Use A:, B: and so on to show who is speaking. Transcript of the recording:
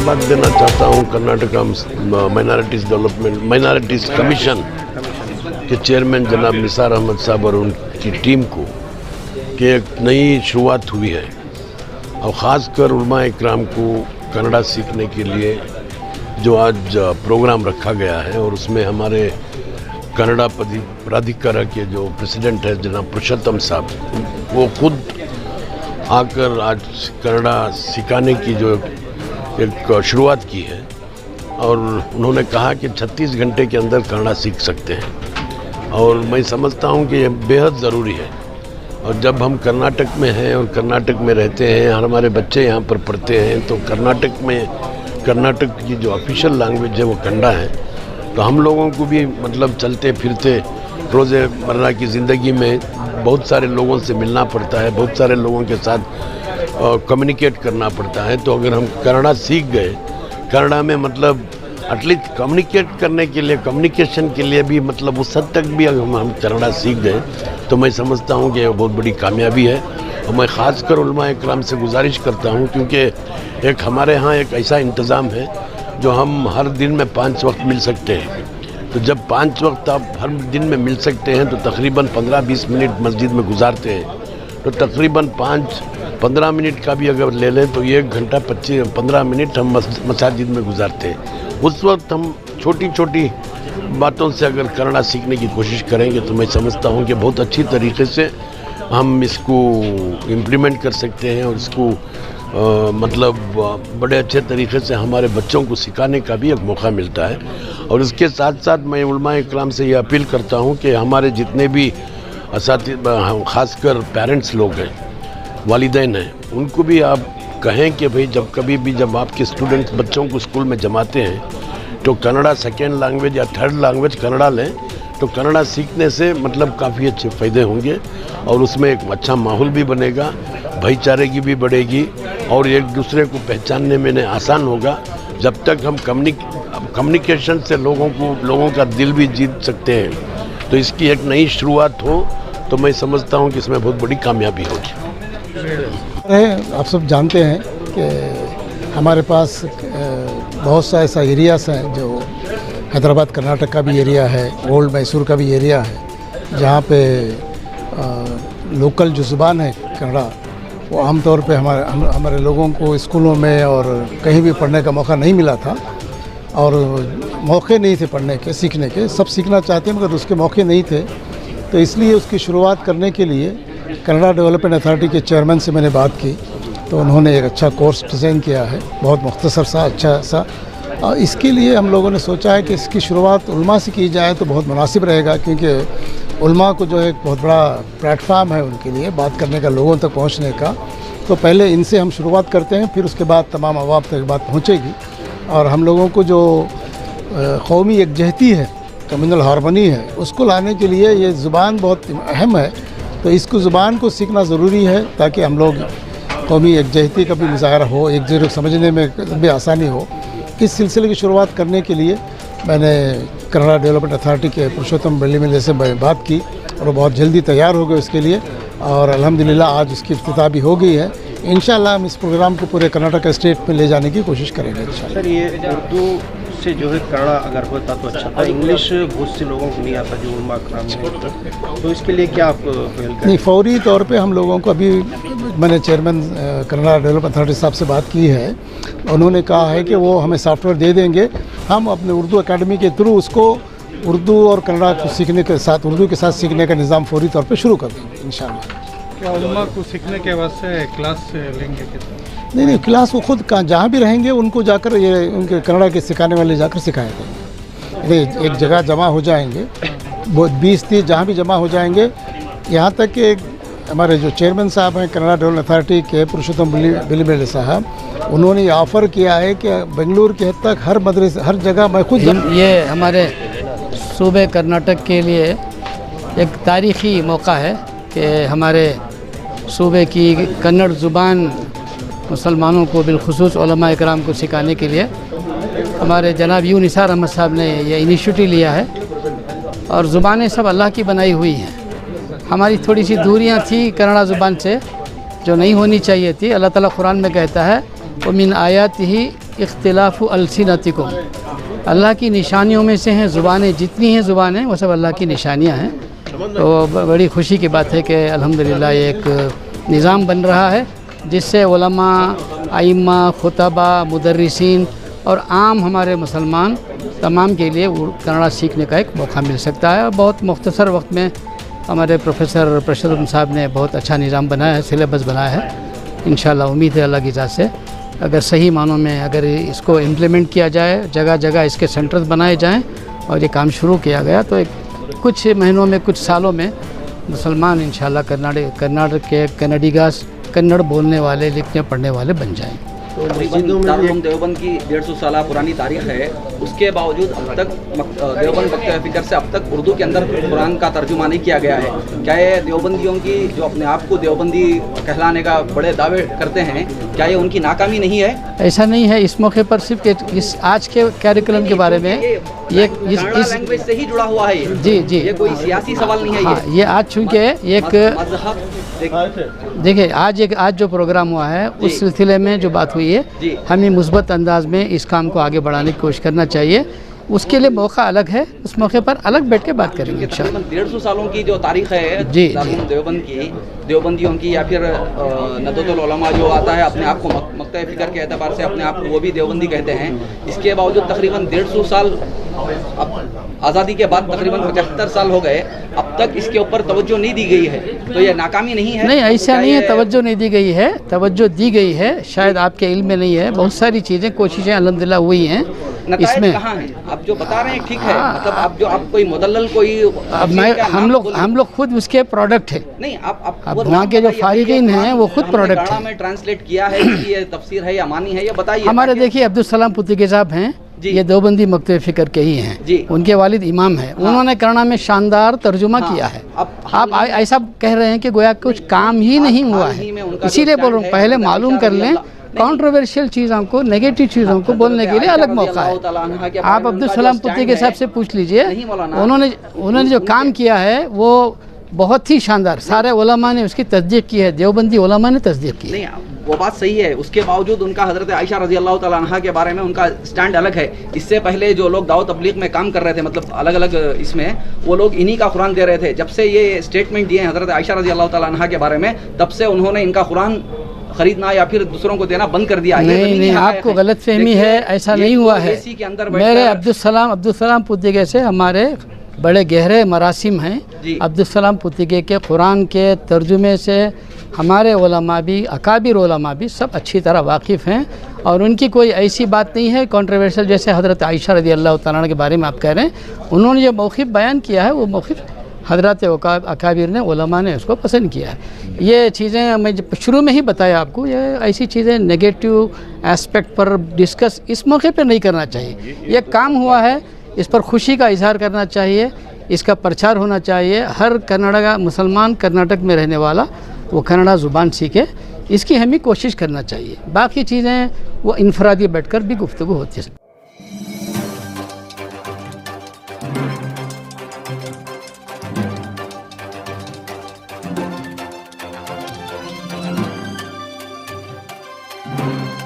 A: धन्यवाद देना चाहता हूँ कर्नाटका माइनॉरिटीज़ कमीशन के चेयरमैन जनाब निसार अहमद साहब और उनकी टीम को कि एक नई शुरुआत हुई है और ख़ासकर उलमा इकराम को कन्नड़ा सीखने के लिए जो आज प्रोग्राम रखा गया है और उसमें हमारे कन्नड़ा प्राधिकार के जो प्रेसिडेंट है जनाब पुरुषोत्तम साहब, वो खुद आकर आज कन्नड़ा सिखाने की जो एक शुरुआत की है और उन्होंने कहा कि 36 घंटे के अंदर कन्नड़ा सीख सकते हैं और मैं समझता हूँ कि ये बेहद ज़रूरी है। और जब हम कर्नाटक में हैं और कर्नाटक में रहते हैं और हमारे बच्चे यहाँ पर पढ़ते हैं तो कर्नाटक की जो ऑफिशियल लैंग्वेज है वो कन्नड़ा है, तो हम लोगों को भी मतलब चलते फिरते रोज़मर्रा की ज़िंदगी में बहुत सारे लोगों से मिलना पड़ता है, बहुत सारे लोगों के साथ कम्युनिकेट करना पड़ता है। तो अगर हम कन्नड़ा सीख गए, कन्नड़ा में मतलब एटलीस्ट कम्युनिकेट करने के लिए, कम्युनिकेशन के लिए भी मतलब उस हद तक भी अगर हम कन्नड़ा सीख गए तो मैं समझता हूँ कि यह बहुत बड़ी कामयाबी है। और मैं ख़ासकर उलमा इकराम से गुजारिश करता हूँ, क्योंकि एक हमारे यहाँ एक ऐसा इंतज़ाम है जो हम हर दिन में 5 वक्त मिल सकते हैं। तो जब 5 वक्त आप हर दिन में मिल सकते हैं तो तकरीबन 15-20 मिनट मस्जिद में गुजारते हैं, तो तकरीबन 5-15 मिनट का भी अगर ले लें तो 1 घंटा 15 मिनट हम मस्जिद में गुजारते हैं। उस वक्त हम छोटी छोटी बातों से अगर कन्नड़ा सीखने की कोशिश करेंगे तो मैं समझता हूँ कि बहुत अच्छी तरीके से हम इसको इम्प्लीमेंट कर सकते हैं और इसको मतलब बड़े अच्छे तरीके से हमारे बच्चों को सिखाने का भी एक मौका मिलता है। और इसके साथ साथ मैं उलमा इकराम से ये अपील करता हूँ कि हमारे जितने भी ख़ासकर पेरेंट्स लोग हैं, वालिदैन हैं, उनको भी आप कहें कि भाई जब कभी भी जब आपके स्टूडेंट्स बच्चों को स्कूल में जमाते हैं तो कन्नड़ा सेकेंड लैंग्वेज या थर्ड लैंग्वेज कन्नड़ा लें, तो कन्नड़ा सीखने से मतलब काफ़ी अच्छे फ़ायदे होंगे और उसमें एक अच्छा माहौल भी बनेगा, भाईचारे की भी बढ़ेगी और एक दूसरे को पहचानने में आसान होगा। जब तक हम कम्युनिकेशन से लोगों का दिल भी जीत सकते हैं, तो इसकी एक नई शुरुआत हो तो मैं समझता हूँ कि इसमें बहुत बड़ी कामयाबी होगी।
B: आप सब जानते हैं कि हमारे पास बहुत सा ऐसा एरियाज़ हैं जो हैदराबाद कर्नाटक का भी एरिया है, ओल्ड मैसूर का भी एरिया है, जहाँ पे लोकल जो ज़ुबान है कन्नड़ा वो आमतौर पे हमारे लोगों को स्कूलों में और कहीं भी पढ़ने का मौका नहीं मिला था और मौके नहीं थे पढ़ने के, सीखने के। सब सीखना चाहते हैं मगर उसके मौके नहीं थे, तो इसलिए उसकी शुरुआत करने के लिए कन्नड़ा डेवलपमेंट अथॉरिटी के चेयरमैन से मैंने बात की तो उन्होंने एक अच्छा कोर्स डिज़ाइन किया है, बहुत मुख्तसर सा अच्छा सा। और इसके लिए हम लोगों ने सोचा है कि इसकी शुरुआत उलमा से की जाए तो बहुत मुनासिब रहेगा, क्योंकि उलमा को जो है एक बहुत बड़ा प्लेटफार्म है उनके लिए बात करने का, लोगों तक पहुंचने का। तो पहले इनसे हम शुरुआत करते हैं, फिर उसके बाद तमाम अवाम तक बात पहुंचेगी। और हम लोगों को जो कौमी यकजहती है, कम्युनल हार्मनी है, उसको लाने के लिए ये ज़ुबान बहुत अहम है। तो इसको ज़ुबान को सीखना ज़रूरी है ताकि हम लोग कौमी यकजहती का भी मुज़ाहरा हो, एक दूसरे को समझने में भी आसानी हो। इस सिलसिले की शुरुआत करने के लिए मैंने कन्नड़ा डेवलपमेंट अथॉरिटी के पुरुषोत्तम बल्ली से बात की और वो बहुत जल्दी तैयार हो गए उसके लिए और अल्हम्दुलिल्लाह आज उसकी इफ्तिताह भी हो गई है। इंशाल्लाह हम इस प्रोग्राम को पूरे कर्नाटक स्टेट में ले जाने की कोशिश करेंगे इंशाल्लाह।
C: सर, ये उर्दू से जो है कन्नड़ा अगर होता तो अच्छा था, इंग्लिश बहुत से लोगों को नहीं आता जो उलमा इकराम में, तो इसके लिए क्या आप पहल करें?
B: नहीं, फौरी तौर पे हम लोगों को अभी मैंने चेयरमैन कन्नड़ा डेवलपमेंट अथॉरिटी साहब से बात की है, उन्होंने कहा है कि वो हमें सॉफ्टवेयर दे देंगे, हम अपने उर्दू अकेडमी के थ्रू उसको उर्दू और कन्नड़ा को सीखने के साथ उर्दू के साथ सीखने का निज़ाम फौरी तौर पे शुरू कर देंगे इंशाल्लाह।
D: क्या उलमा को सीखने के वास्ते क्लास लेंगे?
B: नहीं, क्लास वो खुद जहाँ भी रहेंगे उनको जाकर ये उनके कन्नड़ा के सिखाने वाले जाकर सिखाए देंगे। एक जगह जमा हो जाएंगे, वो 20-30 जहाँ भी जमा हो जाएंगे। यहाँ तक कि हमारे जो चेयरमैन साहब हैं कन्नड़ा डेवलपमेंट अथॉरिटी के पुरुषोत्तम बल्ली साहब, उन्होंने ये ऑफ़र किया है कि बेंगलुरु के हद तक हर मदरसे हर जगह मैं खुद
E: ये हमारे सूबे कर्नाटक के लिए एक तारीख़ी मौका है कि हमारे सूबे की कन्नड़ ज़ुबान मुसलमानों को बिलखुसूस उलमा इकराम को सिखाने के लिए हमारे जनाब निसार अहमद साहब ने ये इनिशिएटिव लिया है। और ज़ुबानें सब अल्लाह की बनाई हुई हैं, हमारी थोड़ी सी दूरियां थी कन्नड़ा ज़ुबान से जो नहीं होनी चाहिए थी। अल्लाह ताला कुरान में कहता है वो मिन आयातिही इख्तिलाफ़ु अलसिनतिकुम, अल्लाह की निशानियों में से हैं ज़ुबानें, जितनी हैं ज़ुबानें वो सब अल्लाह की निशानियाँ हैं। तो बड़ी खुशी की बात है कि अल्हम्दुलिल्लाह ये एक निज़ाम बन रहा है जिससे उलमा, आइम्मा, खुतबा, मुदर्रिसीन और आम हमारे मुसलमान तमाम के लिए कन्नड़ा सीखने का एक मौका मिल सकता है। और बहुत मुख्तसर वक्त में हमारे प्रोफेसर प्रशद साहब ने बहुत अच्छा निज़ाम बनाया है, सिलेबस बनाया है। इंशाअल्लाह उम्मीद है अल्लाह की इजाज़त से अगर सही मानों में अगर इसको इम्प्लीमेंट किया जाए, जगह जगह इसके सेंटर्स बनाए जाएं और ये काम शुरू किया गया तो एक कुछ महीनों में, कुछ सालों में मुसलमान इंशाअल्लाह कर्नाटक के कन्नडिगास, कन्नड़ बोलने वाले, लिखने पढ़ने वाले बन जाएँ।
F: दारुल उलूम देवबंद की 150 साल पुरानी तारीख है, उसके बावजूद अब तक देवबंद मकतब फ़िक्र से अब तक उर्दू के अंदर कुरान का तर्जुमा नहीं किया गया है। क्या ये देवबंदियों की जो अपने आप को देवबंदी कहलाने का बड़े दावे करते हैं, क्या ये उनकी नाकामी नहीं है?
E: ऐसा नहीं है। इस मौके पर सिर्फ इस आज के कैरिकुलम के बारे में ये इस
F: लैंग्वेज से ही जुड़ा हुआ है
E: जी जी,
F: ये कोई सियासी सवाल नहीं है।
E: हाँ, ये आज चूँकि देखिए आज जो प्रोग्राम हुआ है उस सिलसिले में जो बात हुई है, हमें मुस्बत अंदाज में इस काम को आगे बढ़ाने की कोशिश करना चाहिए। उसके लिए मौका अलग है, उस मौके पर अलग बैठ के बात करेंगे इंशाअल्लाह।
F: 150 सालों की जो तारीख है
E: जी
F: देवबंद की, देवबंदियों की, या फिर नदवतुल उलमा जो आता है अपने आप को मकतब फ़िक्र के एतबार से अपने आप को वो भी देवबंदी कहते हैं। इसके बावजूद तकरीबन 150 साल, अब आज़ादी के बाद तकरीबन 75 साल हो गए, अब तक इसके ऊपर तवज्जो नहीं दी गई है, तो ये नाकामी नहीं है? नहीं,
E: ऐसा नहीं है, तवज्जो नहीं दी गई है, तवज्जो दी गई है, शायद आपके इल्म में नहीं है। बहुत सारी चीज़ें, कोशिशें अल्हम्दुलिल्लाह हुई हैं। इसमें
F: कहाँ है? आप जो बता रहे हैं ठीक है, मतलब आप कोई मुदल्लल कोई,
E: अब हम लोग खुद उसके प्रोडक्ट है।
F: नहीं, आप
E: वहाँ के जो फारिगीन हैं वो खुद प्रोडक्ट है।
F: में ट्रांसलेट किया है कि ये तफसीर है या मानी है, ये बताइए।
E: हमारे देखिए अब्दुल सलाम पुत्तिगे साहब हैं, ये देवबंदी मकतब फ़िक्र के ही हैं, उनके वालिद इमाम हैं। उन्होंने कन्नड़ा में शानदार तर्जुमा किया है। आप ऐसा कह रहे हैं कि गोया कुछ काम ही नहीं हुआ है, इसीलिए बोल रहा हूँ पहले मालूम कर लें। कंट्रोवर्शियल चीज़ों को, नेगेटिव चीज़ों को बोलने के लिए अलग मौका है। आप अब्दुल सलाम पुत्तिगे साहब से पूछ लीजिए, उन्होंने जो काम किया है वो बहुत ही शानदार, सारे उलमा ने उसकी तस्दीक की है, देवबंदी उलमा ने तस्दीक की है।
F: वो बात सही है, उसके बावजूद उनका हज़रत आयशा रज़ी अल्लाह तआला अन्हा के बारे में उनका स्टैंड अलग है। इससे पहले जो लोग दावत तबलीग में काम कर रहे थे, मतलब अलग अलग इसमें, वो लोग इन्हीं का कुरान दे रहे थे। जब से ये स्टेटमेंट दिए हैं हज़रत आयशा रज़ी अल्लाह तआला अन्हा के बारे में, तब से उन्होंने इनका कुरान खरीदना या फिर दूसरों को देना बंद कर दिया।
E: नहीं, आपको गलत फहमी है, ऐसा नहीं हुआ है। मेरे अब्दुल सलाम पुत्तिगे से हमारे बड़े गहरे मरासिम हैं। अब्दुल सलाम पुत्तिगे के कुरान के तर्जुमे से हमारे उलमा भी, अकाबिर उलमा भी सब अच्छी तरह वाकिफ़ हैं और उनकी कोई ऐसी बात नहीं है कंट्रोवर्शियल जैसे हज़रत आयशा रज़ी अल्लाह तआला अन्हा के बारे में आप कह रहे हैं। उन्होंने जो मौक़िफ़ बयान किया है वो मौक़िफ़ हज़रत अकाबिर ने, उलमा ने उसको पसंद किया है। ये चीज़ें मैं शुरू में ही बताया आपको, ये ऐसी चीज़ें नेगेटिव एस्पेक्ट पर डिस्कस इस मौके पर नहीं करना चाहिए। ये काम हुआ है, इस पर खुशी का इजहार करना चाहिए, इसका प्रचार होना चाहिए। हर कन्नड़ा का मुसलमान कर्नाटक में रहने वाला वो कन्नड़ा ज़ुबान सीखे, इसकी हमें कोशिश करना चाहिए। बाकी चीज़ें वो इनफरादी बैठकर भी गुफ्तगू होती है।